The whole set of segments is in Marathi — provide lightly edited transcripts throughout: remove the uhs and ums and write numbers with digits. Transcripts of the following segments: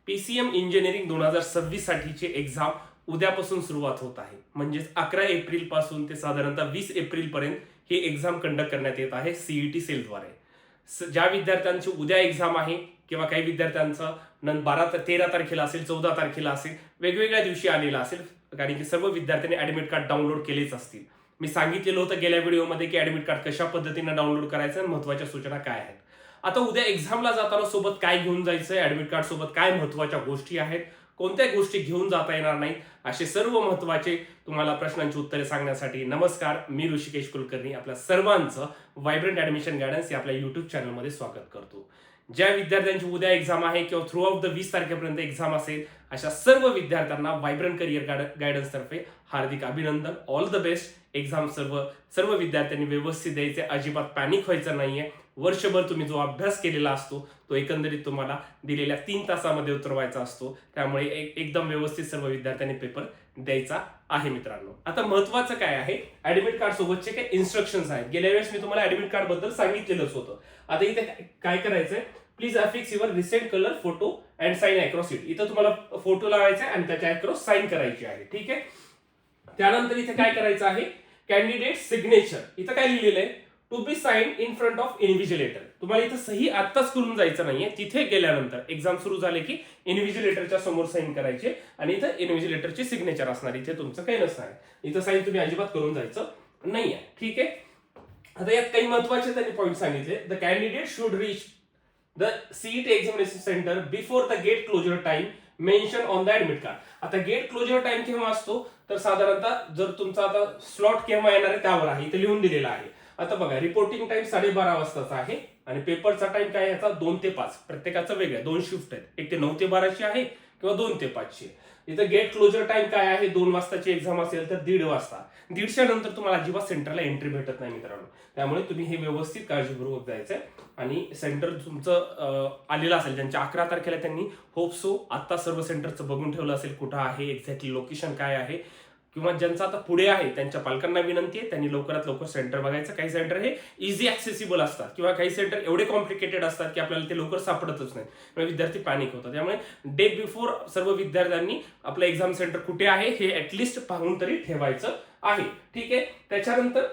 PCM इंजिनिअरिंग 2026 साठीची एक्झाम उद्यापासून सुरुवात होत आहे. म्हणजेच 11 एप्रिल पासून ते साधारणतः 20 एप्रिल पर्यंत ही एक्झाम कंडक्ट करण्यात येत आहे सीईटी सेलद्वारे. ज्या विद्यार्थ्यांची उद्या एक्झाम आहे किंवा काही विद्यार्थ्यांचं 13 तारखेला असेल, 14 तारखेला असेल, वेगवेगळ्या दिवशी आलेला असेल, कारण की सर्व विद्यार्थ्यांनी ऍडमिट कार्ड डाउनलोड केलेच असतील. मी सांगितलेलं होतं गेल्या व्हिडिओमध्ये की ऍडमिट कार्ड कशा पद्धतीने डाउनलोड करायचं आणि महत्त्वाच्या सूचना काय आहेत. आता उद्या एक्झामला जाताना सोबत काय घेऊन जायचंय, ऍडमिट कार्ड सोबत काय महत्त्वाच्या गोष्टी आहेत, कोणत्या गोष्टी घेऊन जाता येणार नाही, असे सर्व महत्त्वाचे तुम्हाला प्रश्नांची उत्तरे सांगण्यासाठी नमस्कार, मी ऋषिकेश कुलकर्णी आपल्या सर्वांचं व्हायब्रंट ऍडमिशन गायडन्स या आपल्या युट्यूब चॅनलमध्ये स्वागत करतो. ज्या विद्यार्थ्यांची उद्या एक्झाम आहे किंवा थ्रू आउट द 20 तारखेपर्यंत एक्झाम असेल, अशा सर्व विद्यार्थ्यांना व्हायब्रंट करिअर गायडन्स तर्फे हार्दिक अभिनंदन. All the best. एक्झाम सर्व विद्यार्थ्यांनी व्यवस्थित द्यायचे, अजिबात पॅनिक व्हायचं नाहीये. वर्षभर तुम्ही जो अभ्यास केलेला असतो तो एकंदरीत तुम्हाला दिलेल्या 3 तासामध्ये उतरवायचा असतो. त्यामुळे एकदम व्यवस्थित सर्व विद्यार्थ्यांनी पेपर द्यायचा आहे मित्रांनो. आता महत्वाचं काय आहे, ऍडमिट कार्ड सोबतचे काही इन्स्ट्रक्शन्स आहेत. गेल्या वेळेस मी तुम्हाला ऍडमिट कार्ड बद्दल सांगितलेलंच होतं. आता इथे काय करायचंय, please affix your recent colour photo and sign across it. इथं तुम्हाला फोटो लावायचा आहे आणि त्याच्या अक्रॉस साइन करायची आहे. ठीक आहे. त्यानंतर इथे काय करायचं आहे, कॅन्डिडेट सिग्नेचर. इथं काय लिहिलेलं आहे, to be sign in front of invigilator. तुम्हाला इथं सही आत्ताच करून जायचं नाहीये. तिथे गेल्यानंतर एक्झाम सुरू झाले की इन्व्हिजिलेटरच्या समोर साइन करायचे आणि इथं इन्व्हिजिलेटरची सिग्नेचर असणार. इथे तुमचं काही नसणार. इथं साइन तुम्ही अजिबात करून जायचं नाहीये. ठीक आहे. आता यात काही महत्वाचे त्यांनी पॉईंट सांगितले. The candidate should reach the CET examination centre before the gate closure time mention on the admit card. आता गेट क्लोजर टाइम केव्हा असतो, तर साधारणतः जर तुमचा आता स्लॉट केव्हा येणार आहे त्यावर आहे, इथे लिहून दिलेला आहे. आता बघा, रिपोर्टिंग टाइम 12:30 वाजताचा आहे आणि पेपरचा टाइम काय याचा 2 ते 5. प्रत्येकाचा वेगळा, 2 शिफ्ट आहेत. एक ते 9 ते 12ची आहे किंवा 2 ते 5ची. इथं गेट क्लोजर टाइम काय आहे, 2 वाजताची एक्झाम असेल तर 1:30 वाजता. 1:30च्या नंतर तुम्हाला अजिबात सेंटरला एंट्री भेटत नाही मित्रांनो. त्यामुळे तुम्ही हे व्यवस्थित काळजीपूर्वक जायचंय आणि सेंटर तुमचं आलेलं असेल. ज्यांच्या 11 तारखेला त्यांनी होप सो आता सर्व सेंटरचं बघून ठेवलं असेल, कुठं आहे एक्झॅक्टली लोकेशन काय आहे, किंवा ज्यांचं आता पुढे आहे त्यांच्या पालकांना विनंती आहे त्यांनी लवकरात लवकर सेंटर बघायचं. काही सेंटर हे इझी ऍक्सेसिबल असतात किंवा काही सेंटर एवढे कॉम्प्लिकेटेड असतात की आपल्याला ते लवकर सापडतच नाही, त्यामुळे विद्यार्थी पॅनिक होतात. त्यामुळे डे बिफोर सर्व विद्यार्थ्यांनी आपलं एक्झाम सेंटर कुठे आहे हे ऍटलिस्ट पाहून तरी ठेवायचं आहे. ठीक आहे. त्याच्यानंतर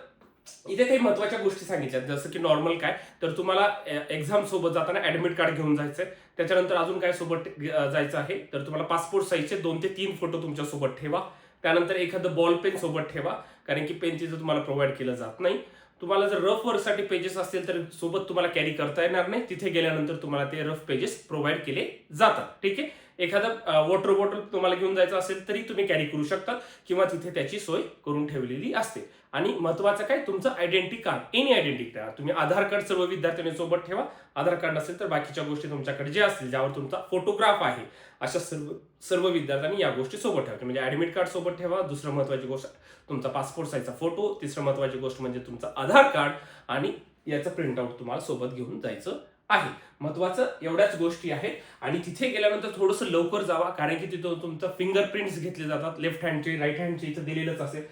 इथे काही महत्वाच्या गोष्टी सांगितल्या, जसं की नॉर्मल काय, तर तुम्हाला एक्झाम सोबत जाताना ऍडमिट कार्ड घेऊन जायचंय. त्याच्यानंतर अजून काय सोबत जायचं आहे, तर तुम्हाला पासपोर्ट साईजचे 2 ते 3 फोटो तुमच्या सोबत ठेवा. त्यानंतर एखादं बॉल पेन सोबत ठेवा, कारण की पेन तिथं तुम्हाला प्रोव्हाइड केलं जात नाही. तुम्हाला जर रफ वर्कसाठी पेजेस असतील तर सोबत तुम्हाला कॅरी करता येणार नाही. तिथे गेल्यानंतर तुम्हाला ते रफ पेजेस प्रोव्हाइड केले जातात. ठीक आहे. एखादं वॉटर बॉटल तुम्हाला घेऊन जायचं असेल तरी तुम्ही कॅरी करू शकता किंवा तिथे त्याची सोय करून ठेवलेली असते. आणि महत्वाचं काय, तुमचं identity card, any identity card, तुम्ही आधार कार्ड सर्व विद्यार्थ्यांनी सोबत ठेवा. आधार कार्ड नसेल तर बाकीच्या गोष्टी तुमच्याकडे जे असतील, ज्यावर तुमचा फोटोग्राफ आहे, अशा सर्व विद्यार्थ्यांनी या गोष्टी सोबत ठेवायच्या. म्हणजे ऍडमिट कार्ड सोबत ठेवा. दुसरं महत्वाची गोष्ट तुमचा पासपोर्ट साईजचा फोटो. तिसरं महत्वाची गोष्ट म्हणजे तुमचं आधार कार्ड आणि याचं प्रिंटआउट तुम्हाला सोबत घेऊन जायचं आहे. महत्वाचं एवढ्याच गोष्टी आहेत. आणि तिथे गेल्यानंतर थोडंसं लवकर जावा, कारण की तिथं तुमचं फिंगरप्रिंट्स घेतले जातात. लेफ्ट हँडचे, राईट हँडचे इथं दिलेलंच असेल.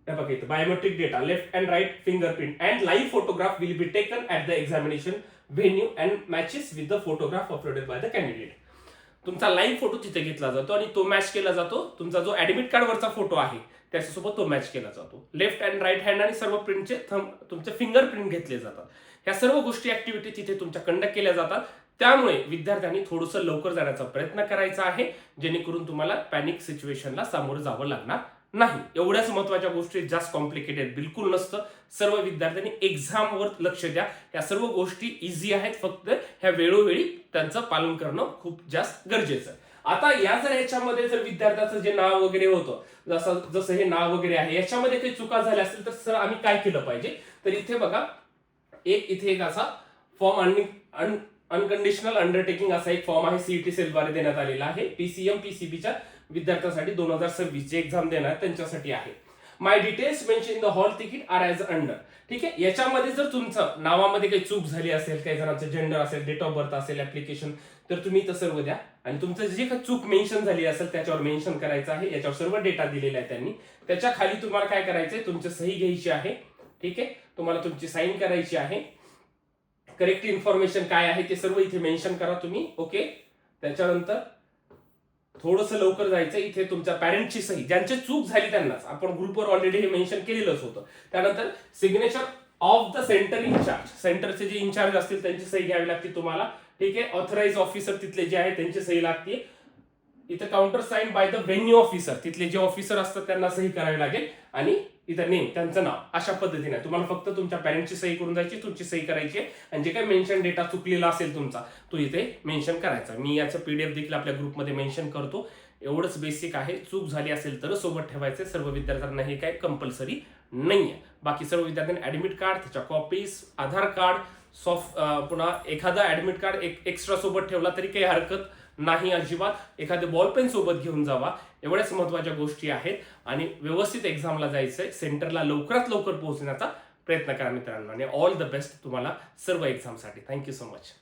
बघा इथं biometric data, left and right fingerprint and live photograph will be taken at the examination venue and matches with the photograph uploaded by the candidate. तुमचा लाईव्ह फोटो तिथे घेतला जातो आणि तो मॅच केला जातो. तुमचा जो ऍडमिट कार्डवरचा फोटो आहे त्याच्यासोबत तो मॅच केला जातो. लेफ्ट अँड राईट हँड आणि सर्व प्रिंटचे तुमचे फिंगरप्रिंट घेतले जातात. ह्या सर्व गोष्टी ऍक्टिव्हिटी तिथे तुमच्या कंडक्ट केल्या जातात. त्यामुळे विद्यार्थ्यांनी थोडंसं लवकर जाण्याचा प्रयत्न करायचा आहे, जेणेकरून तुम्हाला पॅनिक सिच्युएशनला सामोरं जावं लागणार नाही. एवढ्याच महत्वाच्या गोष्टी, जास्त कॉम्प्लिकेटेड बिलकुल नसतं. सर्व विद्यार्थ्यांनी एक्झामवर लक्ष द्या. या सर्व गोष्टी इझी आहेत, फक्त ह्या वेळोवेळी त्यांचं पालन करणं खूप जास्त गरजेचं आहे. आता याच्यामध्ये जर विद्यार्थ्याचं जे नाव वगैरे होतं, जसं हे नाव वगैरे आहे, याच्यामध्ये काही चुका झाल्या असतील तर सर आम्ही काय केलं पाहिजे, तर इथे बघा इथे एक असा फॉर्म, अनकंडिशनल अंडरटेकिंग असा एक फॉर्म आहे, सीईटी सेलद्वारे देण्यात आलेला आहे. PCM PCBच्या विद्यार्थ्यांसाठी 2026 ची एक्झाम देणार त्यांच्यासाठी आहे. My details mention in the hall ticket are as under. ठीक आहे. याच्यामध्ये जर तुमचं नावामध्ये काही चूक झाली असेल, काही जणांचं जेंडर असेल, डेट ऑफ बर्थ असेल, ऍप्लिकेशन, तर तुम्ही इथं सर्व द्या. आणि तुमचं जे काही चूक मेन्शन झाली असेल त्याच्यावर मेन्शन करायचं आहे. याच्यावर सर्व डेटा दिलेला आहे त्यांनी. त्याच्या खाली तुम्हाला काय करायचंय, तुमची सही घ्यायची आहे. ठीक आहे. तुम्हाला तुमची साईन करायची आहे. करेक्ट इन्फॉर्मेशन काय आहे ते सर्व इथे मेन्शन करा तुम्ही. ओके. त्याच्यानंतर थोडंसं लवकर जायचं, इथे तुमच्या पॅरेंटची सही, ज्यांची चूक झाली त्यांनाच, आपण ग्रुपवर ऑलरेडी हे मेन्शन केलेलंच होतं. त्यानंतर signature of the centre incharge, सेंटरचे जे इन्चार्ज असतील त्यांची सही घ्यावी लागते तुम्हाला. ठीक आहे. ऑथराइज ऑफिसर तिथले जे आहे त्यांची सही लागते. इथं countersign by the venue officer, तिथले जे ऑफिसर असतात त्यांना सही करावी लागेल. आणि इथं नेम, त्यांचं नाव, अशा पद्धतीने तुम्हाला फक्त तुमच्या पॅरेंटची सही करून जायची, तुमची सही करायची आणि जे काही मेन्शन डेटा चुकलेला असेल तुमचा तो इथे मेन्शन करायचा. मी याचं पीडीएफ देखील आपल्या ग्रुपमध्ये मेन्शन करतो. एवढंच बेसिक आहे. चूक झाली असेल तर सोबत ठेवायचे. सर्व विद्यार्थ्यांना हे काही कंपल्सरी नाहीये. बाकी सर्व विद्यार्थ्यांनी ऍडमिट कार्ड, त्याच्या कॉपीज, आधार कार्ड, पुन्हा एखादा ऍडमिट कार्ड एक्स्ट्रा सोबत ठेवला तरी काही हरकत नाही अजिबात. एखादे बॉल पेन सोबत घेऊन जावा. एवढ्याच महत्वाच्या गोष्टी आहेत. आणि व्यवस्थित एक्झामला जायचंय. सेंटरला लवकरात लवकर पोहोचण्याचा प्रयत्न करा मित्रांनो. आणि ऑल द बेस्ट तुम्हाला सर्व एक्झामसाठी. Thank you so much.